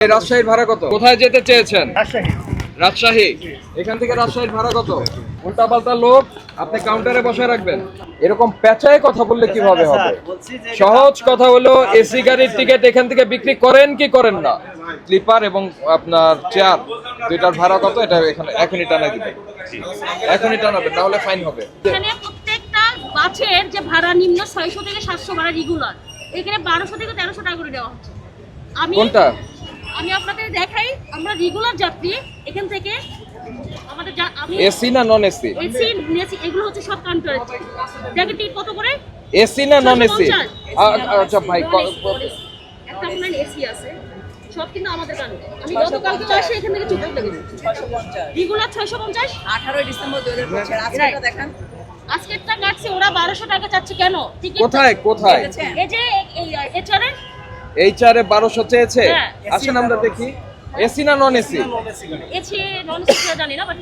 এই রাজশাহীর ভাড়া কত? কোথায় যেতে চেয়েছেন? রাজশাহী। রাজশাহী। এখান থেকে রাজশাহীর ভাড়া কত? উল্টা পাল্টা লোক আপনি কাউন্টারে বসে রাখবেন। এরকম পেঁচায় কথা বললে কিভাবে হবে? সহজ কথা হলো, এসি গাড়ির টিকিট এখান থেকে বিক্রি করেন কি করেন না? স্লিপার এবং আপনার চেয়ার দুইটার ভাড়া কত? এটা এখানে এখনই টানাই দিবেন, এখনই টানাবেন, তাহলে ফাইন হবে। এখানে প্রত্যেকটা বাসের যে ভাড়া নিম্ন 600 থেকে 700 ভাড়া রেগুলার, এখানে 1200 থেকে 1300 টাকা করে দেওয়া হচ্ছে। কোনটা? আমি আপনাদের দেখাই, আমরা রেগুলার যাত্রী এখান থেকে আমাদের এসি না নন এসি? এসি এগুলো হচ্ছে সব কাউন্টারে। দেখেন টিকিট কত করে? এসি না নন এসি? আচ্ছা ভাই, একটা আপনার এসি আছে, সব কিন্তু আমাদের কাউন্টারে। আমি গতকালকে আসে এখান থেকে চুপ করে গেছি। 650 রেগুলার 650। 18 ডিসেম্বর 2025 আজকেরটা দেখেন। আজকেরটা কাটছে ওরা 1200 টাকা চাচ্ছে কেন? টিকিট কোথায় কোথায়? এই যে এচআরএ এই চারে 1200 চেয়েছে। আসেন আমরা দেখি, এসি না non AC? AC non AC জানি না, বাট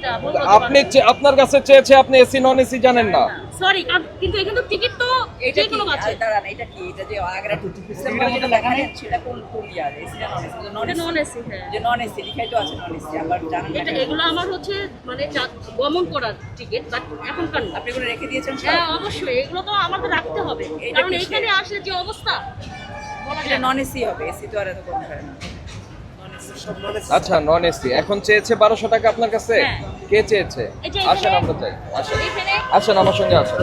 আপনি আপনার কাছে চেয়েছে, আপনি এসি নন এসি জানেন না? সরি, কিন্তু এখানে তো টিকিট তো এটা যে কোনো আছে। দাঁড়ান, এটা কি? এটা যে আগে ডিসেম্বর যেটা লেখা আছে সেটা কোন ইয়ার? এসি না নন এসি? নন এসি, হ্যাঁ, যে নন এসি লিখাই তো আছে নন এসি। আবার জানেন এটা এগুলো আমার হচ্ছে মানে গমন করার টিকিট, বাট এখনকার না। আপনি এগুলো রেখে দিয়েছেন? হ্যাঁ অবশ্যই, এগুলো তো আমাদের রাখতে হবে, কারণ এখানে আসলে যে অবস্থা বলা এটা যায় না। নন এসি হবে, এসি তো আর এত কম হয় না। আচ্ছা, নন এসি। এখন চেয়েছে 1200 টাকা আপনার কাছে? হ্যাঁ। কে চেয়েছে? এই যে আসেন আমরা যাই, আসেন এখানে আসেন আমার সঙ্গে আসেন,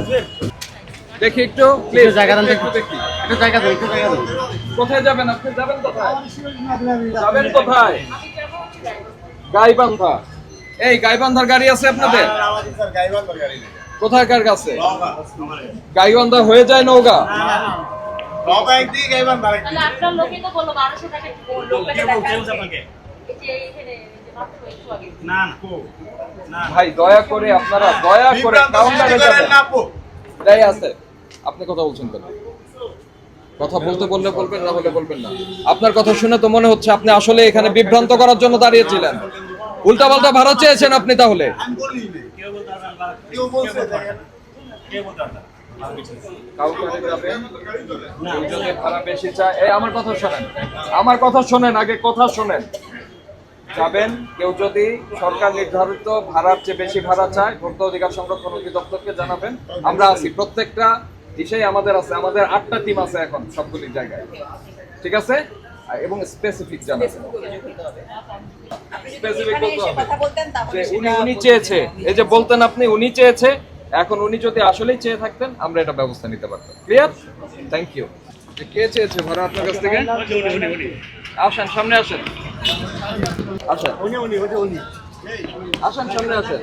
দেখি একটু প্লিজ। জায়গা দেন, একটু দেখি। একটু জায়গা দেন, একটু জায়গা দেন। কোথায় যাবেন আপনি? যাবেন কোথায়? যাবেন কোথায়? গাইবান্ধা। এই গাইবান্ধার গাড়ি আছে আপনাদের? কোথাকার কাছে? গাইবান্ধা হয়ে যায় নওগাঁ? তাহলে আপনার লোকে তো বললো 1200 টাকা লোকটাকে দেখাচ্ছে। এই যে এখানে যে মাত্র একটু আগে ভাই দয়া করে আপনারা দয়া করে কাউন্টারে যাবেন। এটাই আছে। আপনি কথা বলছেন কেন? কথা বলতে বললে বলবেন, না হলে বলবেন না। আপনার কথা শুনে তো মনে হচ্ছে আপনি আসলে এখানে বিভ্রান্ত করার জন্য দাঁড়িয়েছিলেন। উল্টা পাল্টা ভাড়া চেয়েছেন আপনি তাহলে। কাউন্টারে যাবেন, কেউ যদি ভাড়া বেশি চায়, এই আমার কথা শোনেন, আমার কথা শোনেন, আগে কথা শোনেন। যাবেন, কেউ যদি সরকার নির্ধারিত ভাড়ার চেয়ে বেশি ভাড়া চায়, ভোক্তা অধিকার সংরক্ষণ অধিদপ্তরকে জানাবেন। আমরা আছি, প্রত্যেকটা বিষয় আমাদের আছে, আমাদের 8টা টিম আছে এখন সবগুলি জায়গায়, ঠিক আছে? এবং স্পেসিফিক জানাবেন, স্পেসিফিক বলতে হবে কথা বলতেন তাহলে যে উনি চেয়েছে, এই যে বলতেন আপনি উনি চেয়েছে, এখন উনি যদি আসলেই চেয়ে থাকতেন আমরা এটা ব্যবস্থা নিতে পারতাম। ক্লিয়ার? Thank you. কে চেয়েছে ভাড়া আপনার কাছ থেকে? আসেন সামনে, আসেন আসেন আসেন সামনে আসেন।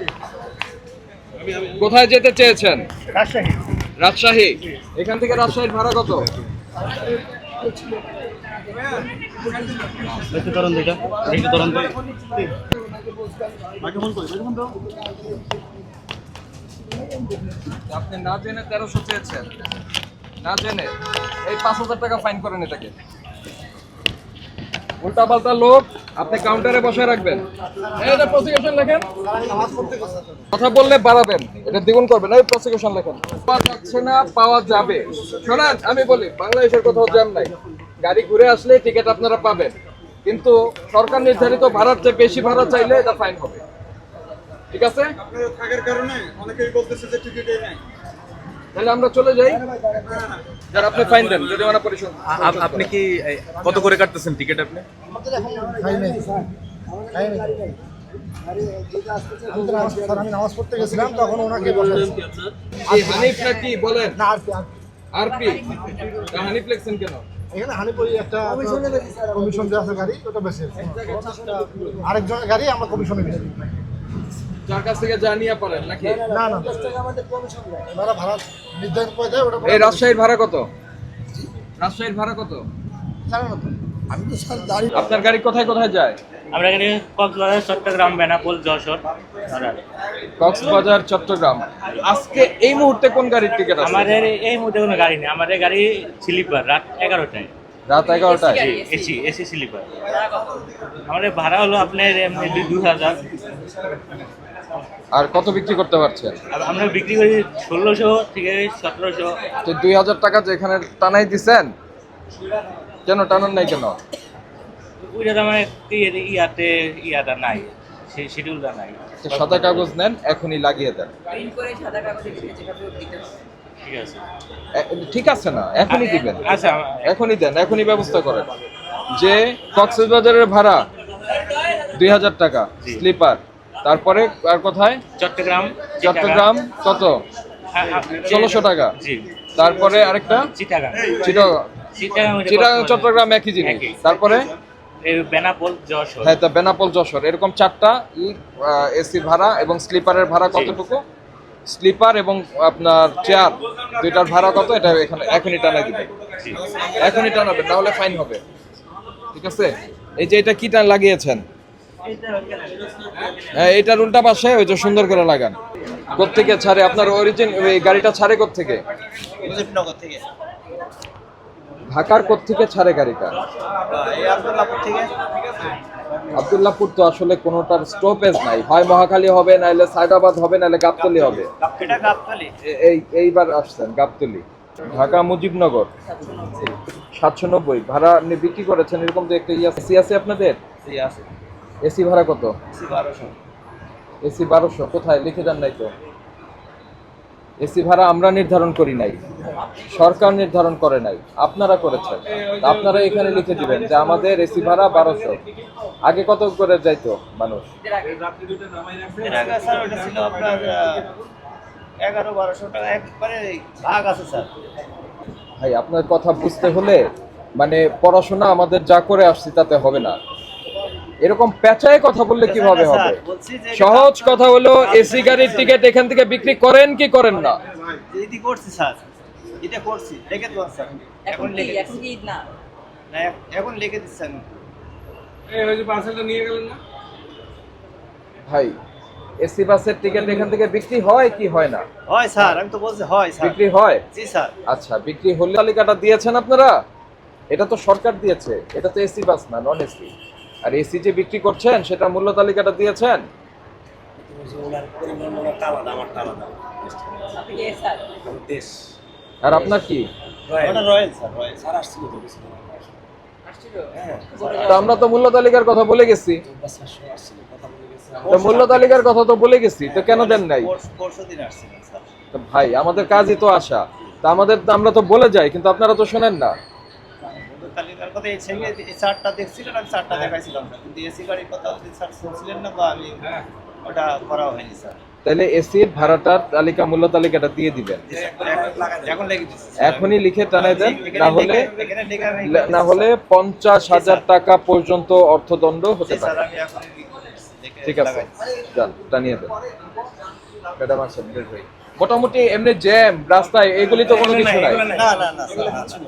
কোথায় যেতে চেয়েছেন? রাজশাহী। রাজশাহী। এখান থেকে রাজশাহীর ভাড়া কত? একটু তরুণ দিটা, একটু তরুণ দিটা। আপনি না জেনে 1300 চেয়েছেন, না জেনে। এই 5000 টাকা ফাইন করেন এটাকে। উল্টা পাল্টা লোক আপনি কাউন্টারে বসে রাখবেন। এটা প্রসিকিউশন লেখেন, কথা বললে বাড়াবেন, এটা দ্বিগুণ করবেন। এই প্রসিকিউশন লেখেন। পাওয়া যাচ্ছে না, পাওয়া যাবে। শোনেন, আমি বলি বাংলাদেশের কোথাও জ্যাম নাই, গাড়ি ঘুরে আসলে টিকিট আপনারা পাবেন, কিন্তু সরকার নির্ধারিত ভাড়ার চেয়ে বেশি ভাড়া চাইলে এটা ফাইন হবে, ঠিক আছে? থাকার কারণে অনেকেই বলতেছে যে টিকিটই নাই। তাহলে আমরা চলে যাই। যারা আপনি ফাইন দেন যদি আমরা পরিশোধ। আপনি কি কত করে কাটতেছেন টিকিট আপনি? আমি নামাজ পড়তে গেছিলাম, তখন ওনাকে এই হানিফ নাকি বলেন? আরপি। হানিফ লেখছেন কেন? এখানে হানিপুরি একটা কমিশন দেওয়া আছে গাড়ি, ওটা বেশি। আরেকজনের গাড়ি আমরা কমিশনে বেশি। যার কাছ থেকে জানিয়ে পারেন নাকি? না না, ওনারা ভাড়া নির্ধারণ করে দেয়, ওটা এই রাজশাহীর ভাড়া কত? রাজশাহীর ভাড়া কত? জানে না তো। আমি তো স্যার দাঁড়িয়ে আপনার গাড়ি কোথায় কোথায় যায়? আমরা এখানে কক্সবাজার, চট্টগ্রাম, বেনাপোল, যশোর। কক্সবাজার, চট্টগ্রাম। আজকে এই মুহূর্তে কোন গাড়ির টিকিট আছে? আমাদের এই মুহূর্তে কোনো গাড়ি নেই, আমাদের গাড়ি স্লিপার, রাত 11টায়। রাত 11টায়? AC AC sleeper. আমাদের ভাড়া হলো আপনার এমনি 2000। আর কত বিক্রি করতে পারছেন? আমরা বিক্রি করি 1600 থেকে 1700। তো 2000 টাকা যেখানে টানাই দিছেন, কেন টানান নাই কেন? ওইটা তো আমার ইয়াটা নাই, সেই শিডিউলটা নাই। সাদা কাগজ নেন, এখনই লাগিয়ে দেন। প্রিন্ট করে সাদা কাগজে লিখে যেভাবে দিতে হবে। ঠিক আছে। ঠিক আছে না, এখনই দিবেন, আচ্ছা, এখনই দেন, এখনই ব্যবস্থা করেন। যে কক্সবাজারের ভাড়া 2000 টাকা স্লিপার, তারপরে আর কোথায়? চট্টগ্রাম চট্টগ্রাম কত? 1600 টাকা। জি। তারপরে আরেকটা চিটাগাং চিটাগাং চট্টগ্রাম একই জিনিস। একই। তারপরে বেনাপোল যশোর। হ্যাঁ, তা বেনাপোল যশোর, এরকম 4টা এসি ভাড়া এবং স্লিপারের ভাড়া কতটুকু? স্লিপার এবং আপনার চেয়ার দুইটার ভাড়া কত? এটা এখানে এখনই টানা দিবেন, এখনই টানাবেন, না হলে ফাইন হবে। ঠিক আছে? এই যে এটা কি টান লাগিয়েছেন? হ্যাঁ, এটার উল্টা পাশে ওই যে সুন্দর করে লাগান। কোত্থেকে ছাড়ে আপনার অরিজিন? এই গাড়িটা ছাড়ে কোত্থেকে? মুজিবনগর থেকে, ঢাকার কোত্থেকে ছাড়ে গাড়িটা? এই আব্দুল্লাহপুর থেকে। আব্দুল্লাহপুর তো আসলে কোনোটার স্টপেজ নাই, হয় মহাখালী হবে, নাইলে সায়দাবাদ হবে, নাইলে গাবতলী হবে। এটা গাবতলী। এইবার আসছেন গাবতলী। ঢাকা মুজিবনগর 790 ভাড়া আপনি বিক্রি করেছেন, এরকম তো একটা এসি আছে আপনাদের? আছে এসি ভাড়া কত? 1200। এসি 1200 কোথায়? লিখে দেন নাই তো। এসি ভাড়া আমরা নির্ধারণ করি নাই, সরকার নির্ধারণ করে নাই, আপনারা করেছেন। তা আপনারা এখানে লিখে দিবেন যে আমাদের এসি ভাড়া 1200। আগে কত করে যাইতো মানুষ? এর আগে স্যার ওটা ছিল আপনার 11-1200 টাকা, একবারে ভাগ আছে স্যার। ভাই, আপনার কথা বুঝতে হলে মানে পড়াশোনা আমাদের যা করে আসছি তাতে হবে না, এরকম পেঁচায় কথা বললে কিভাবে হবে? বলছি যে সহজ কথা হলো, এসি গাড়ির টিকিট এখান থেকে বিক্রি করেন কি করেন না? এটি করছি স্যার, এটা করছি, লিখে দেন স্যার। এখন কি এখন কি না না, এখন লিখে দিচ্ছেন। ভাই, এসি বাসের টিকিট এখান থেকে বিক্রি হয় কি হয় না? হয় স্যার, আমি তো বলছি হয় স্যার। বিক্রি হয়। জি স্যার। আচ্ছা, বিক্রি হলে তালিকাটা দিয়েছেন আপনারা? এটা তো সরকার দিয়েছে, এটা তো এসি বাস না, নন এসি। আর এসি যে বিক্রি করছেন সেটা মূল্য তালিকাটা দিয়েছেন? আপনি কে স্যার? আর আপনার কি? ওটা রয়্যাল স্যার, রয়্যাল স্যার। আসছিল? তো আমরা তো মূল্য তালিকার কথা বলে গেছি, তো মূল্য তালিকার কথা তো বলে গেছি, তো কেন দেন নাই? পরশু দিন আসছিলেন স্যার। তো ভাই, আমাদের কাজই তো আসা, তা আমরা তো বলে যাই, কিন্তু আপনারা তো শোনেন না। তালিকার কথা এই ছেলে এই চারটা দেখছিলেন, আমি চারটা দেখাইছিলাম স্যার, কিন্তু এসি গাড়ির কথা স্যার শুনছিলেন না, বা আমি ওটা করা হয়নি স্যার। তাহলে এসির ভাড়াটার তালিকা, মূল্য তালিকাটা দিয়ে দিবেন, এখন লিখে দিচ্ছি এখনই লিখে টানাই দেন, এখানে লিখে আমি না হলে 50,000 টাকা পর্যন্ত অর্থদণ্ড হতে স্যার, পারে। আমি এখন লিখে ঠিক আছে, লাগাচ্ছি। যান টানিয়ে দেন। ম্যাডাম আসেন, বের হই। মোটামুটি এমনি জ্যাম রাস্তায় এগুলি তো কোনো কিছু নাই। না না না স্যার,